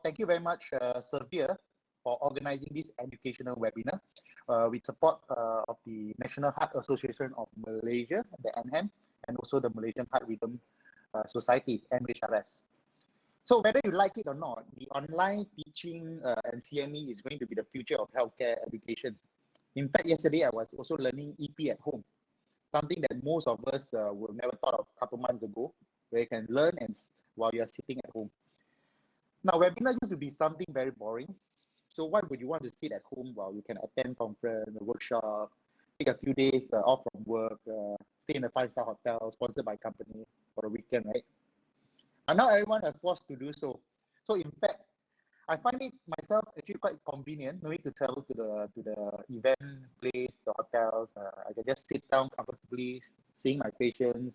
thank you very much, Servier, for organizing this educational webinar with support of the National Heart Association of Malaysia, the NHAM, and also the Malaysian Heart Rhythm Society, MHRS. So whether you like it or not, the online teaching and CME is going to be the future of healthcare education. In fact, yesterday I was also learning EP at home, something that most of us would never thought of a couple months ago, where you can learn and while you're sitting at home. Now, webinar used to be something very boring. So why would you want to sit at home while you can attend conference, a workshop, take a few days off from work, stay in a 5-star hotel sponsored by company for a weekend, right? And now everyone is forced to do so. So in fact, I find it myself actually quite convenient, no need to travel to the event place, the hotels. I can just sit down comfortably, seeing my patients,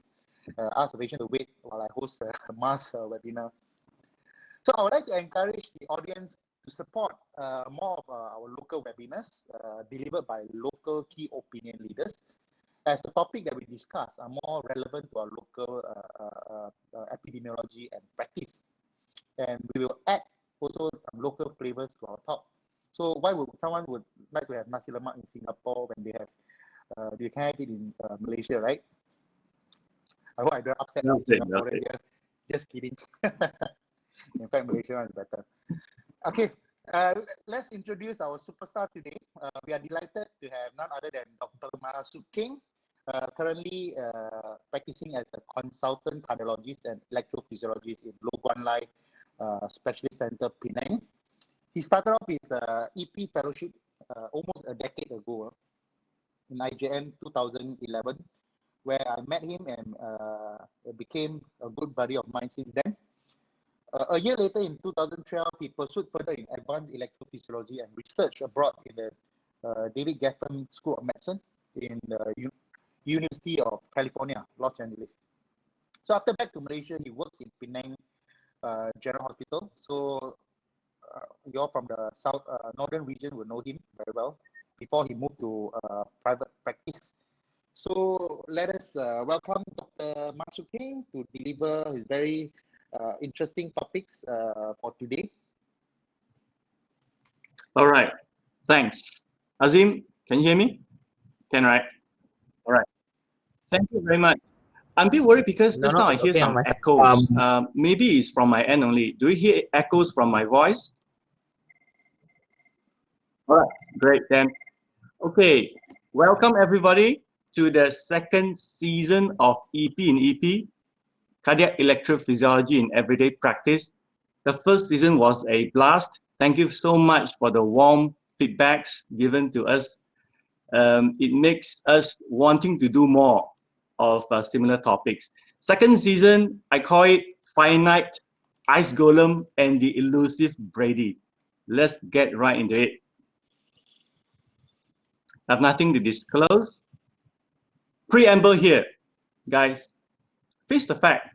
ask the patient to wait while I host a mass webinar. So I would like to encourage the audience to support more of our local webinars delivered by local key opinion leaders, as the topic that we discuss are more relevant to our local epidemiology and practice. And we will add also some local flavors to our talk. So why would someone would like to have nasi lemak in Singapore when they can have it in Malaysia, right? I hope I don't upset Singapore here. Just kidding. In fact, Malaysia is better. Okay, let's introduce our superstar today. We are delighted to have none other than Dr. Masuk King, currently practicing as a consultant cardiologist and electrophysiologist in Loh Guan Lai Specialist Center, Penang. He started off his EP fellowship almost a decade ago in IJN 2011, where I met him and became a good buddy of mine since then. A year later, in 2012, he pursued further in advanced electrophysiology and research abroad in the David Geffen School of Medicine in the University of California, Los Angeles. So after back to Malaysia, he works in Penang General Hospital. So you're from the south northern region will know him very well before he moved to private practice. So let us welcome Dr. Masuk King to deliver his very interesting topics for today. All right, thanks. Azim, can you hear me? Can, right? All right. Thank you very much. I'm a bit worried because just now I hear some echoes. Maybe it's from my end only. Do you hear echoes from my voice? All right, great then. Okay, welcome everybody to the second season of EP in EP, Cardiac Electrophysiology in Everyday Practice. The first season was a blast. Thank you so much for the warm feedbacks given to us. It makes us wanting to do more of similar topics. Second season, I call it Finite, Ice Golem, and the Elusive Brady. Let's get right into it. I have nothing to disclose. Preamble here, guys. Face the fact,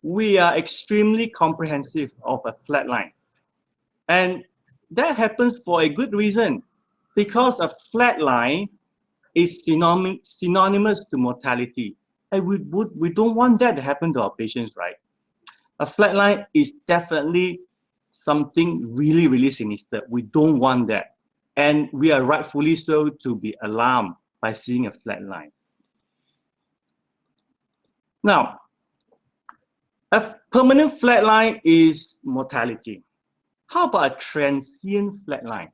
we are extremely comprehensive of a flat line. And that happens for a good reason, because a flat line is synonymous to mortality. And we don't want that to happen to our patients, right? A flat line is definitely something really, really sinister. We don't want that. And we are rightfully so to be alarmed by seeing a flat line. Now, a permanent flat line is mortality. How about a transient flat line?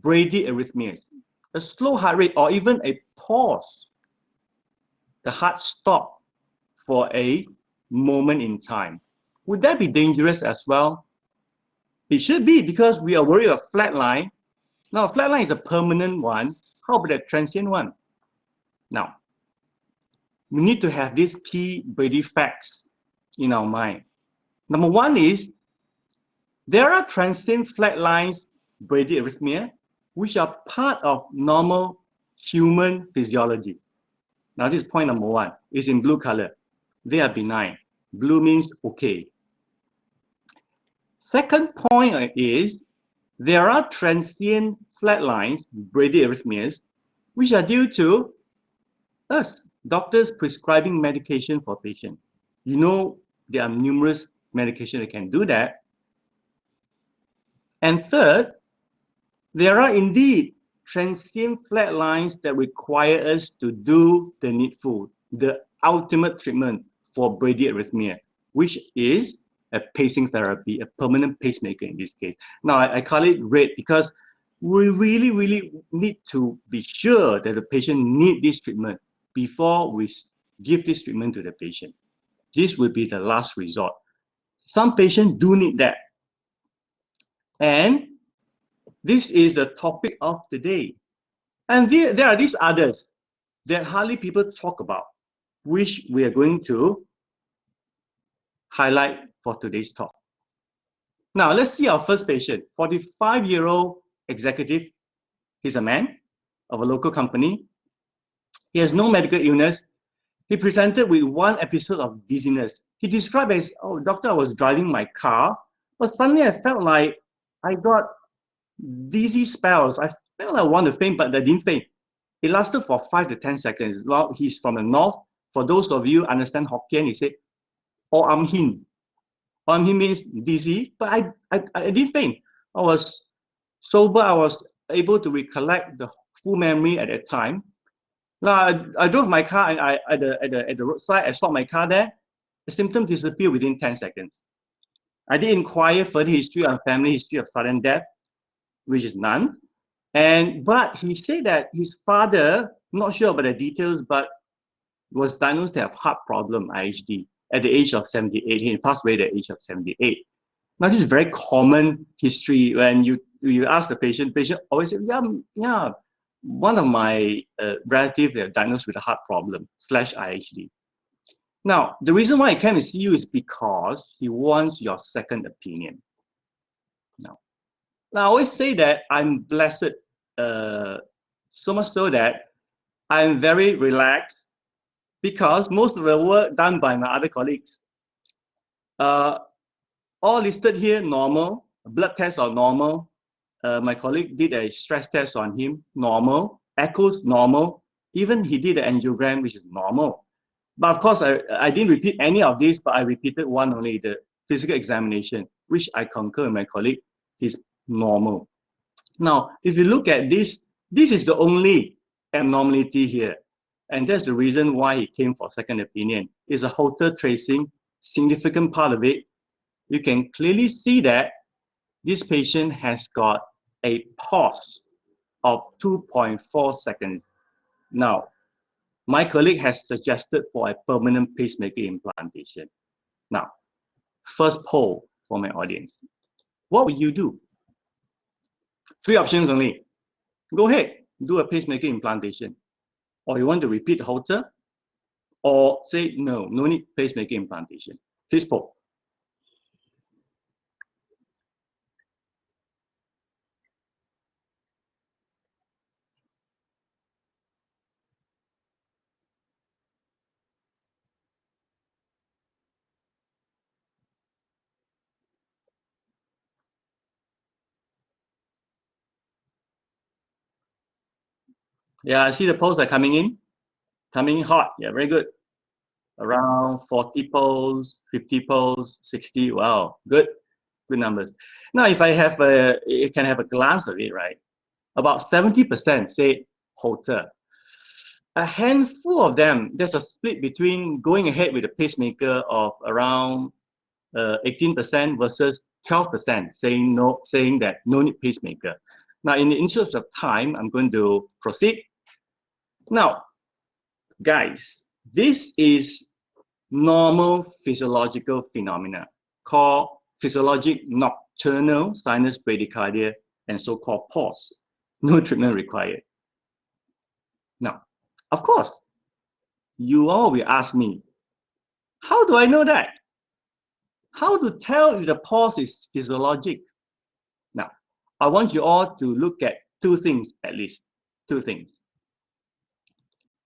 Bradyarrhythmias, a slow heart rate, or even a pause. The heart stops for a moment in time. Would that be dangerous as well? It should be, because we are worried of flat line. Now, a flat line is a permanent one. How about a transient one? Now, we need to have these key Brady facts in our mind. Number one is, there are transient flat lines, bradyarrhythmia, which are part of normal human physiology. Now, this is point number one. It's in blue color. They are benign. Blue means okay. Second point is, there are transient flat lines, bradyarrhythmias, which are due to us, doctors prescribing medication for patients. You know, there are numerous medications that can do that. And third, there are indeed transient flat lines that require us to do the needful, the ultimate treatment for bradyarrhythmia, which is a pacing therapy, a permanent pacemaker in this case. Now, I call it red because we really need to be sure that the patient needs this treatment before we give this treatment to the patient. This will be the last resort. Some patients do need that. And this is the topic of the day. And there are these others that hardly people talk about, which we are going to highlight for today's talk. Now, let's see our first patient, 45-year-old executive. He's a man of a local company. He has no medical illness. He presented with one episode of dizziness. He described as, oh, doctor, I was driving my car, but suddenly I felt like I got dizzy spells. I felt I want to faint, but I didn't faint. It lasted for 5 to 10 seconds. Well, he's from the north. For those of you understand Hokkien, he said, "O am hin." O am hin means dizzy, but I didn't faint. I was sober. I was able to recollect the full memory at that time. Now, I drove my car and at the roadside. I stopped my car there. The symptoms disappeared within 10 seconds. I did inquire further history on family history of sudden death, which is none. But he said that his father, not sure about the details, but was diagnosed to have heart problem, IHD, at the age of 78. He passed away at the age of 78. Now, this is very common history. When you ask the patient always says, yeah, one of my relatives, they're diagnosed with a heart problem / IHD. Now, the reason why he came to see you is because he wants your second opinion. Now, I always say that I'm blessed, so much so that I'm very relaxed because most of the work done by my other colleagues, all listed here normal, blood tests are normal. My colleague did a stress test on him, normal, echoes normal. Even he did an angiogram, which is normal. But of course, I didn't repeat any of this, but I repeated one only, the physical examination, which I concur with my colleague, is normal. Now, if you look at this, this is the only abnormality here. And that's the reason why he came for second opinion. It's a Holter tracing, significant part of it. You can clearly see that this patient has got a pause of 2.4 seconds. Now, my colleague has suggested for a permanent pacemaker implantation. Now, first poll for my audience. What would you do? 3 options only. Go ahead, do a pacemaker implantation. Or you want to repeat the Holter, or say, no need pacemaker implantation. Please poll. Yeah, I see the polls are coming in hot. Yeah, very good. Around 40 polls, 50 polls, 60. Wow, good numbers. Now, if you can have a glance of it, right? About 70% say Holter. A handful of them, there's a split between going ahead with a pacemaker of around 18% versus 12% saying no, saying that no need pacemaker. Now, in the interest of time, I'm going to proceed. Now, guys, this is normal physiological phenomena called physiologic nocturnal sinus bradycardia and so-called pause. No treatment required. Now, of course, you all will ask me, how do I know that? How to tell if the pause is physiologic? Now, I want you all to look at 2 things at least, 2 things.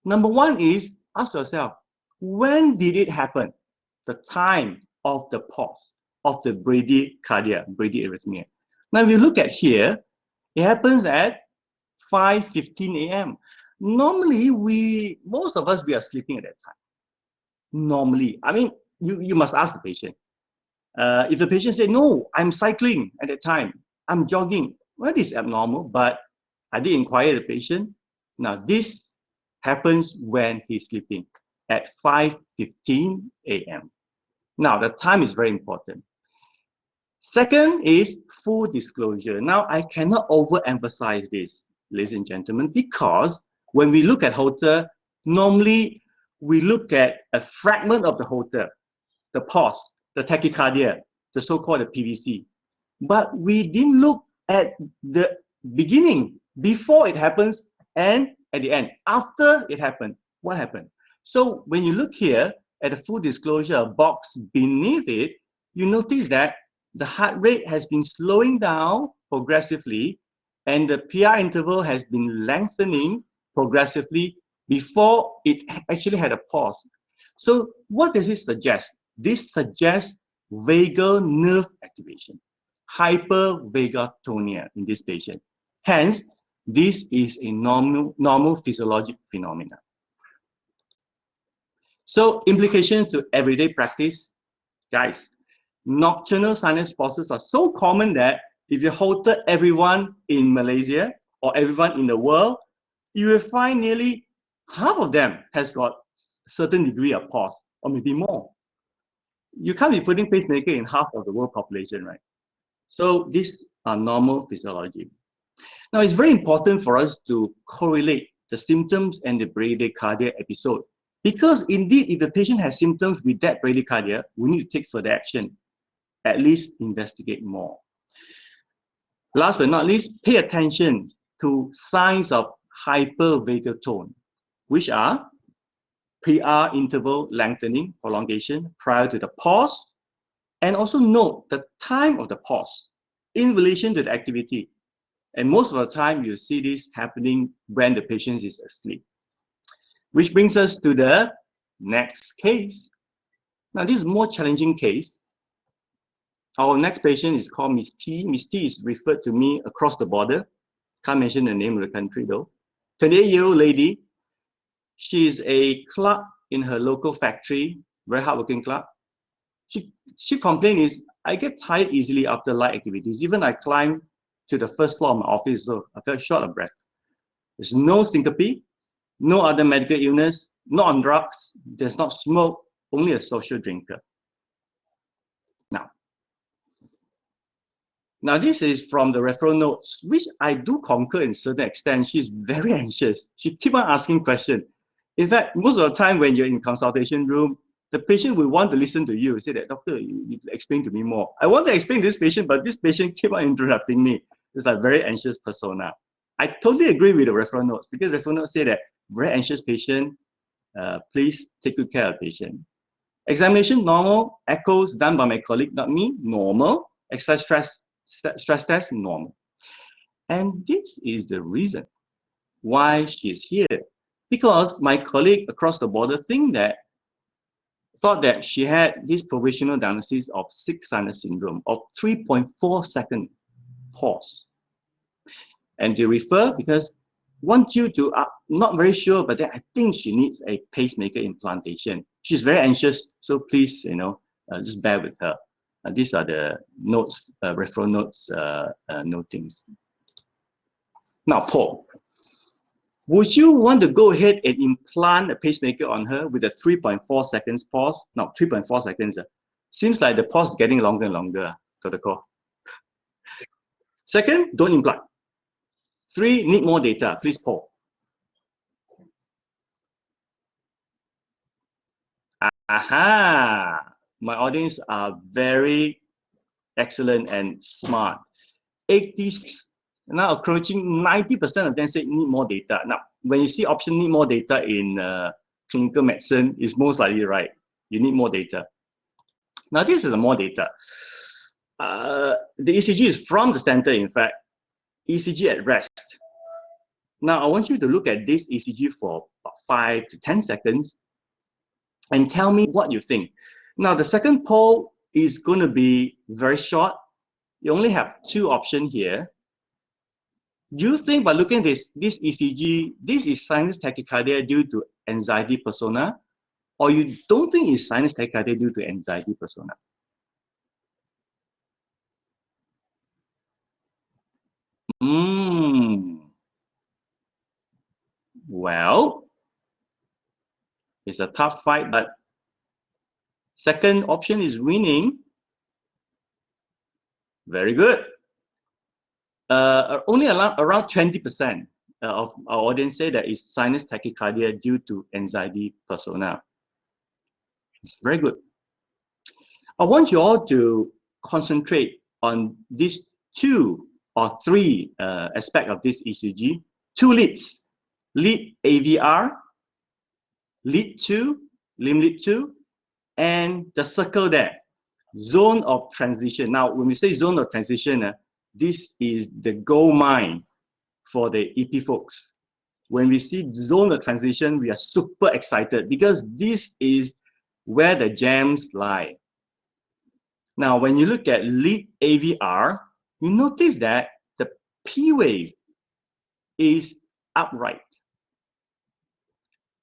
Number 1 is, ask yourself, when did it happen? The time of the pause of the bradycardia, bradyarrhythmia. Now, if you look at here, it happens at 5:15 a.m. Normally, most of us, we are sleeping at that time. Normally, I mean, you must ask the patient. If the patient say, no, I'm cycling at that time, I'm jogging. Well, this is abnormal, but I did inquire the patient. Now, this happens when he's sleeping at 5:15 a.m. Now, the time is very important. Second is full disclosure. Now, I cannot overemphasize this, ladies and gentlemen, because when we look at Holter, normally we look at a fragment of the Holter, the pulse, the tachycardia, the so-called the PVC. But we didn't look at the beginning, before it happens, and at the end, after it happened, what happened? So when you look here at the full disclosure box beneath it, you notice that the heart rate has been slowing down progressively, and the PR interval has been lengthening progressively before it actually had a pause. So what does it suggest? This suggests vagal nerve activation, hypervagatonia in this patient. Hence, this is a normal physiologic phenomenon. So implications to everyday practice, guys, nocturnal sinus pauses are so common that if you Holter everyone in Malaysia or everyone in the world, you will find nearly half of them has got a certain degree of pause, or maybe more. You can't be putting pacemaker in half of the world population, right? So these are normal physiology. Now, it's very important for us to correlate the symptoms and the bradycardia episode, because indeed, if the patient has symptoms with that bradycardia, we need to take further action, at least investigate more. Last but not least, pay attention to signs of hypervagal tone, which are PR interval lengthening, prolongation prior to the pause, and also note the time of the pause in relation to the activity. And most of the time, you see this happening when the patient is asleep. Which brings us to the next case. Now, this is a more challenging case. Our next patient is called Misty. Misty is referred to me across the border. Can't mention the name of the country though. 28-year-old lady. She is a clerk in her local factory, very hardworking clerk. She complained is, I get tired easily after light activities. Even I climb to the first floor of my office, so I felt short of breath. There's no syncope, no other medical illness, not on drugs, does not smoke, only a social drinker. Now this is from the referral notes, which I do concur in certain extent. She's very anxious. She keep on asking questions. In fact, most of the time when you're in consultation room, the patient will want to listen to you. Say that, doctor, you explain to me more. I want to explain to this patient, but this patient keep on interrupting me. It's a very anxious persona. I totally agree with the referral notes, because referral notes say that very anxious patient, please take good care of the patient. Examination, normal. Echoes done by my colleague, not me, normal. Exercise stress test, normal. And this is the reason why she's here. Because my colleague across the border thought that she had this provisional diagnosis of 6 sinus syndrome of 3.4 second pause. And they refer because want you to, not very sure, but then I think she needs a pacemaker implantation. She's very anxious, so please, just bear with her. These are the notes, referral notes, notings. Now, Paul, would you want to go ahead and implant a pacemaker on her with a 3.4 seconds pause? No, 3.4 seconds. Seems like the pause is getting longer and longer, Dr. Koh. Second, don't implant. 3, need more data. Please, Paul. Aha! My audience are very excellent and smart. 86, now approaching 90% of them say need more data. Now, when you see option need more data in clinical medicine, it's most likely right. You need more data. Now, this is more data. The ECG is from the center, in fact. ECG at rest. Now, I want you to look at this ECG for about 5 to 10 seconds and tell me what you think. Now, the second poll is going to be very short. You only have 2 options here. Do you think by looking at this ECG, this is sinus tachycardia due to anxiety persona, or you don't think it's sinus tachycardia due to anxiety persona? Well, it's a tough fight, but second option is winning. Very good. Only around 20% of our audience say that it's sinus tachycardia due to anxiety persona. It's very good. I want you all to concentrate on these 2 or 3 aspects of this ECG. 2 leads: lead AVR, lead 2, limb lead 2, and the circle there, zone of transition. Now, when we say zone of transition, this is the gold mine for the EP folks. When we see zone of transition, we are super excited because this is where the gems lie. Now, when you look at lead AVR, you notice that the P wave is upright.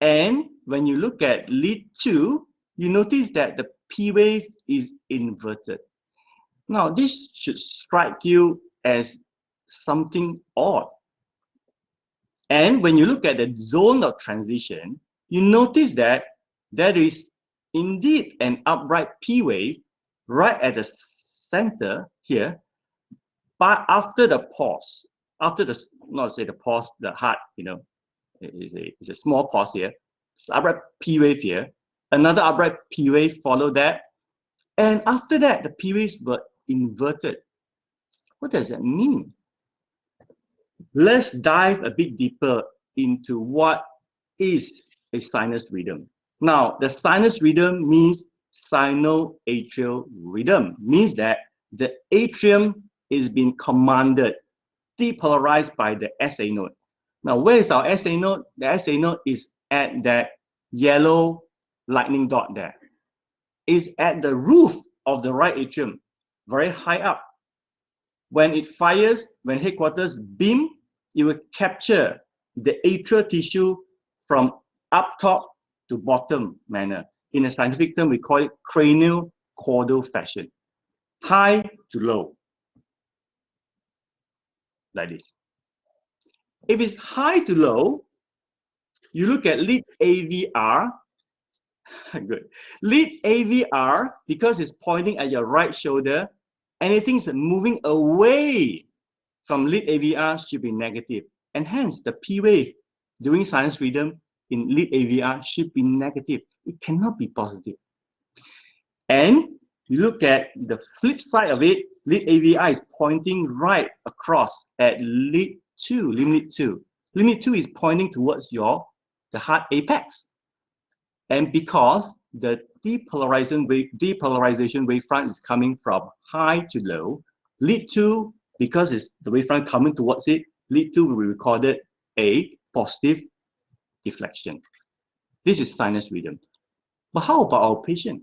And when you look at lead 2, you notice that the P wave is inverted. Now, this should strike you as something odd. And when you look at the zone of transition, you notice that there is indeed an upright P wave right at the center here, but after the pause, after the, not say the pause, the heart, you know, is a small pause here. It's upright P wave here, another upright P wave follow that, and after that, the P waves were inverted. What does that mean? Let's dive a bit deeper into what is a sinus rhythm. Now, the sinus rhythm means sinoatrial rhythm, means that the atrium is being commanded, depolarized by the SA node. Now, where is our SA node? The SA node is at that yellow lightning dot there. It's at the roof of the right atrium, very high up. When it fires, when headquarters beam, it will capture the atrial tissue from up top to bottom manner. In a scientific term, we call it cranial caudal fashion. High to low, like this. If it's high to low, you look at lead AVR. Good. Lead AVR, because it's pointing at your right shoulder, anything's moving away from lead AVR should be negative. And hence, the P wave during sinus rhythm in lead AVR should be negative. It cannot be positive. And you look at the flip side of it, lead AVR is pointing right across at lead 2, limb lead 2. Limb lead 2 is pointing towards the heart apex. And because the depolarization wavefront is coming from high to low, lead 2, because it's the wavefront coming towards it, lead 2 will be recorded a positive deflection. This is sinus rhythm. But how about our patient?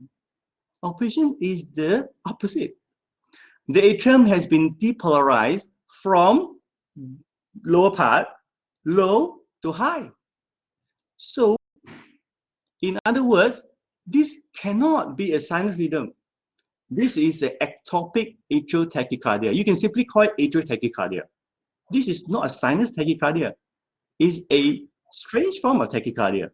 Our patient is the opposite. The atrium has been depolarized from lower part, low to high. So, in other words, this cannot be a sinus rhythm. This is an ectopic atrial tachycardia. You can simply call it atrial tachycardia. This is not a sinus tachycardia. It's a strange form of tachycardia.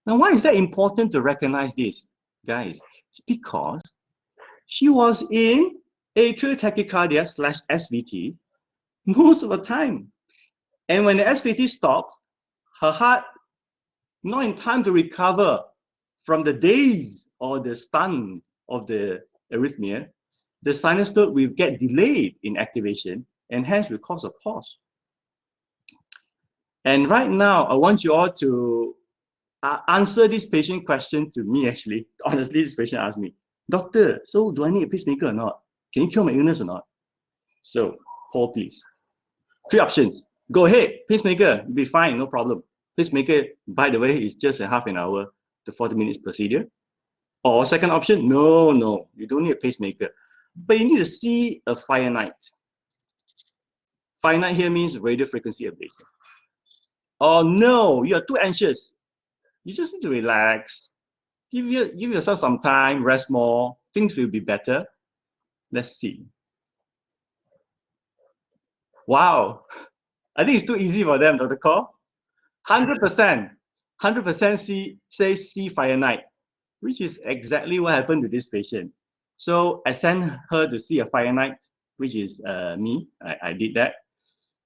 Now, why is that important to recognize this, guys? It's because she was in atrial tachycardia / SVT most of the time. And when the SVT stops, her heart not in time to recover from the daze or the stun of the arrhythmia, the sinus node will get delayed in activation and hence will cause a pause. And right now, I want you all to answer this patient question to me, actually. Honestly, this patient asked me, "Doctor, so do I need a pacemaker or not? Can you cure my illness or not?" So, Paul, please. 3 options. Go ahead, pacemaker, you'll be fine, no problem. Pacemaker, by the way, is just a half an hour to 40 minutes procedure. Or second option, no, you don't need a pacemaker. But you need to see a finite. Finite here means radio frequency ablation. Or no, you are too anxious. You just need to relax. Give yourself some time, rest more, things will be better. Let's see. Wow. I think it's too easy for them, Dr. Cole. 100%. 100% say C cyanide, which is exactly what happened to this patient. So I sent her to see a cyanide, which is me. I did that.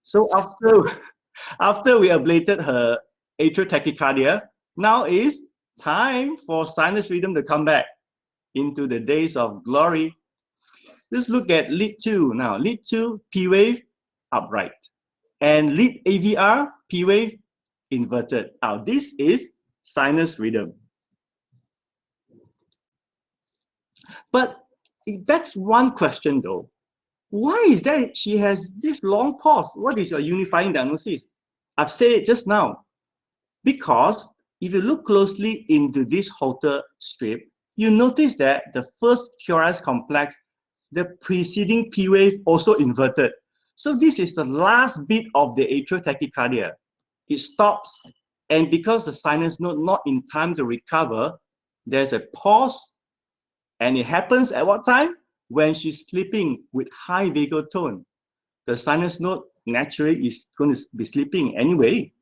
So after we ablated her atrial tachycardia, now is time for sinus rhythm to come back into the days of glory. Let's look at lead 2 now. Lead 2, P wave, upright. And lead AVR, P wave, inverted. Now this is sinus rhythm. But it begs one question though. Why is that she has this long pause? What is your unifying diagnosis? I've said it just now. Because if you look closely into this Holter strip, you notice that the first QRS complex, the preceding P wave also inverted. So this is the last bit of the atrial tachycardia. It stops, and because the sinus node not in time to recover, there's a pause, and it happens at what time? When she's sleeping with high vagal tone. The sinus node naturally is going to be sleeping anyway.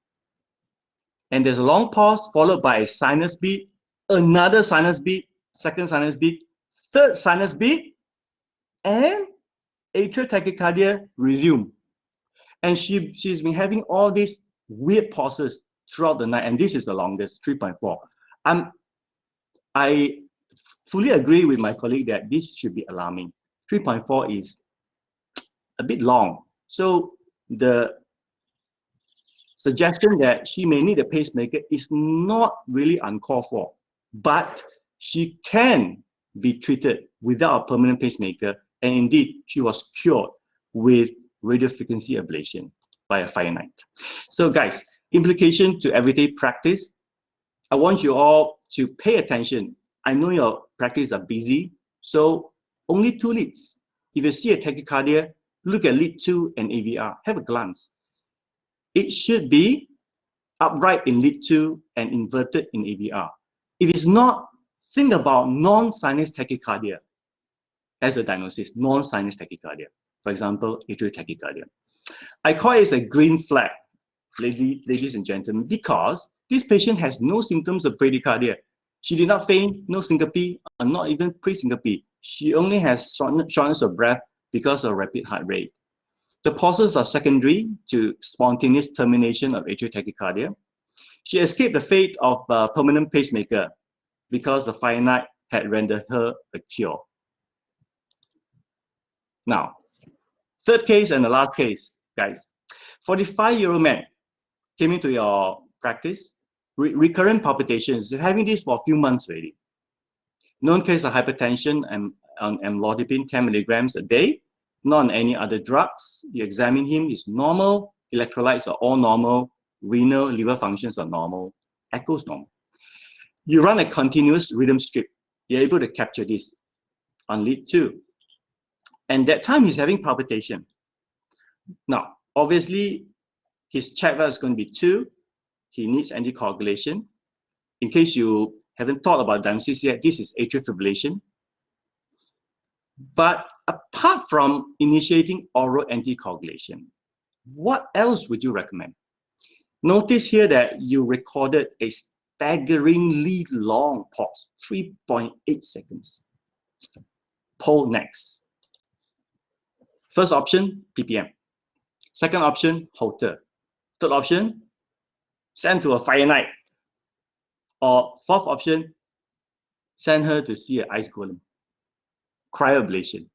And there's a long pause followed by a sinus beat, another sinus beat, second sinus beat, third sinus beat, and atrial tachycardia resume. And she's been having all these weird pauses throughout the night, and this is the longest, 3.4. I fully agree with my colleague that this should be alarming. 3.4 is a bit long. So the suggestion that she may need a pacemaker is not really uncalled for, but she can be treated without a permanent pacemaker, and indeed she was cured with radiofrequency ablation by a cyanide. So guys, implication to everyday practice, I want you all to pay attention. I know your practice are busy, so only 2 leads. If you see a tachycardia, look at lead 2 and AVR, have a glance. It should be upright in lead 2 and inverted in AVR. If it's not, think about non-sinus tachycardia as a diagnosis, non-sinus tachycardia. For example, atrial tachycardia. I call it a green flag, ladies and gentlemen, because this patient has no symptoms of bradycardia. She did not faint, no syncope, or not even pre-syncope. She only has shortness of breath because of rapid heart rate. The pauses are secondary to spontaneous termination of atrial tachycardia. She escaped the fate of a permanent pacemaker because the cyanide had rendered her a cure. Now, third case and the last case, guys. 45-year-old man came into your practice, recurrent palpitations. You're having this for a few months already. Known case of hypertension and on amlodipine 10 milligrams a day, not on any other drugs. You examine him, he's normal, electrolytes are all normal, renal, liver functions are normal, echoes normal. You run a continuous rhythm strip. You're able to capture this on lead 2. And that time he's having palpitation. Now, obviously, his check value is going to be 2. He needs anticoagulation. In case you haven't thought about diagnosis yet, this is atrial fibrillation. But apart from initiating oral anticoagulation, what else would you recommend? Notice here that you recorded a staggeringly long pause, 3.8 seconds. Poll next. First option, PPM. Second option, Holter. Third option, send to a cyanide. Or fourth option, send her to see an ice golem. Cryoablation.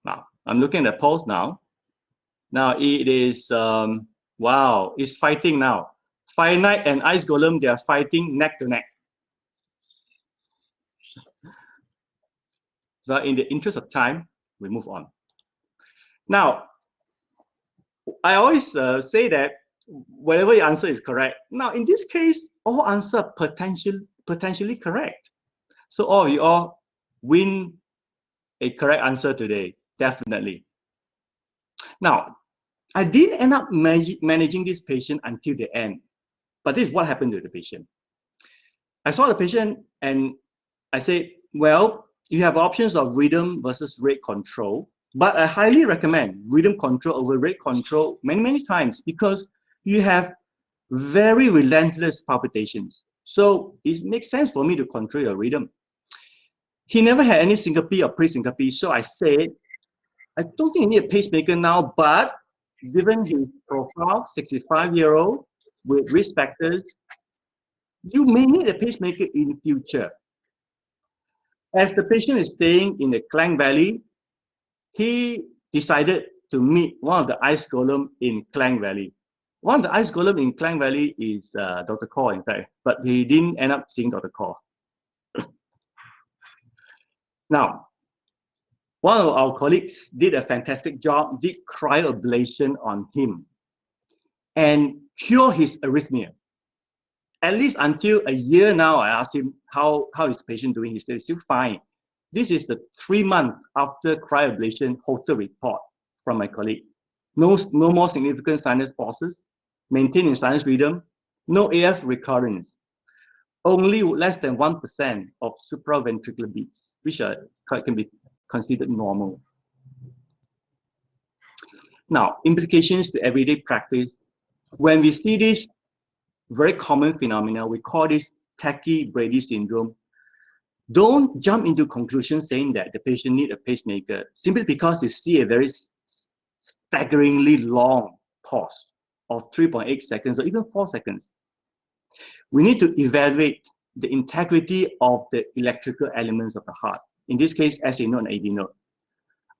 Now, I'm looking at the polls now. Now it is, wow, it's fighting now. Cyanide and ice golem, they are fighting neck to neck. So in the interest of time, we move on. Now, I always say that whatever your answer is correct. Now, in this case, all answers are potentially correct. So all you all win a correct answer today, definitely. Now, I didn't end up managing this patient until the end, but this is what happened to the patient. I saw the patient and I said, well, you have options of rhythm versus rate control. But I highly recommend rhythm control over rate control many times, because you have very relentless palpitations. So it makes sense for me to control your rhythm. He never had any syncope or pre-syncope, so I said, I don't think you need a pacemaker now, but given his profile, 65-year-old, with risk factors, you may need a pacemaker in future. As the patient is staying in the Klang Valley, he decided to meet one of the ice golem in Klang Valley. One of the ice golem in Klang Valley is Dr. Kaur, in fact, but he didn't end up seeing Dr. Kaur. Now, one of our colleagues did a fantastic job, did cryoablation on him and cure his arrhythmia. At least until a year now, I asked him how is the patient doing. He said it's still fine. This is the 3 months after cryoablation Holter report from my colleague. No more significant sinus pauses, maintaining sinus rhythm, no AF recurrence, only less than 1% of supraventricular beats, which can be considered normal. Now, implications to everyday practice. When we see this very common phenomena, we call this Brady Syndrome. Don't jump into conclusions saying that the patient needs a pacemaker simply because you see a very staggeringly long pause of 3.8 seconds or even 4 seconds. We need to evaluate the integrity of the electrical elements of the heart. In this case, SA node and AV node.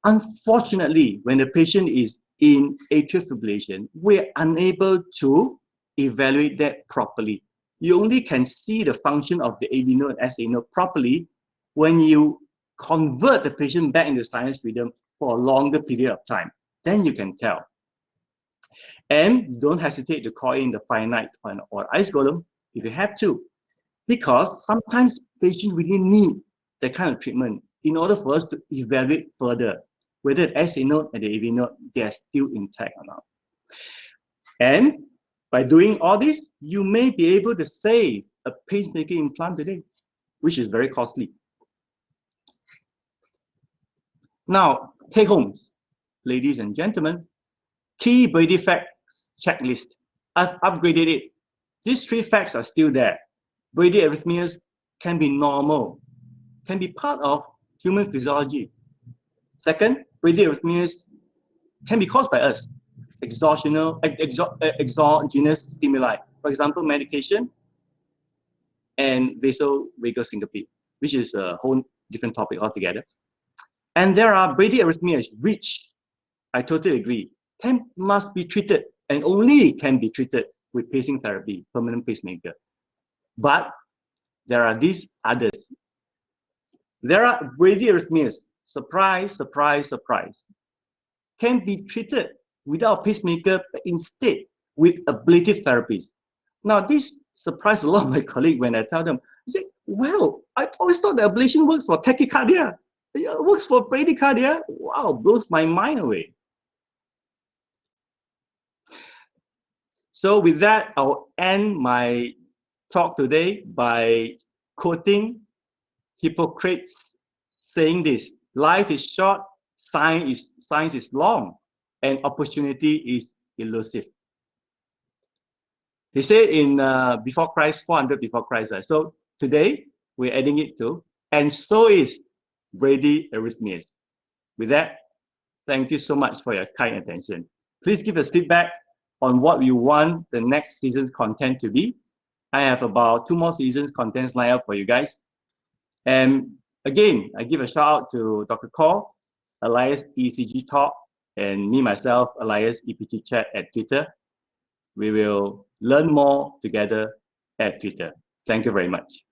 Unfortunately, when the patient is in atrial fibrillation, we're unable to evaluate that properly. You only can see the function of the AV node and SA node properly when you convert the patient back into sinus rhythm for a longer period of time. Then you can tell. And don't hesitate to call in the finite or ice golem if you have to, because sometimes patients really need that kind of treatment in order for us to evaluate further whether the SA node and the AV node, they are still intact or not. And by doing all this, you may be able to save a pacemaker implant today, which is very costly. Now, take homes, ladies and gentlemen, key Brady facts checklist. I've upgraded it. These 3 facts are still there. Brady arrhythmias can be normal, can be part of human physiology. Second, Brady arrhythmias can be caused by us, exogenous stimuli. For example, medication and vasovagal syncope, which is a whole different topic altogether. And there are Brady arrhythmias, which I totally agree, must be treated and only can be treated with pacing therapy, permanent pacemaker. But there are these others. There are Brady arrhythmias, surprise, surprise, surprise, can be treated without pacemaker, but instead with ablative therapies. Now, this surprised a lot of my colleagues when I tell them, I say, well, I always thought the ablation works for tachycardia. It works for bradycardia. Wow, blows my mind away. So with that, I'll end my talk today by quoting Hippocrates saying this: life is short, science is long, and opportunity is elusive. He said in before Christ, 400 before Christ. So today, we're adding it to, and so is Brady arrhythmias. With that, thank you so much for your kind attention. Please give us feedback on what you want the next season's content to be. I have about 2 more seasons contents lined up for you guys. And again, I give a shout out to Dr. Kaur, Elias ECG Talk, and me, myself, Elias EPT Chat at Twitter. We will learn more together at Twitter. Thank you very much.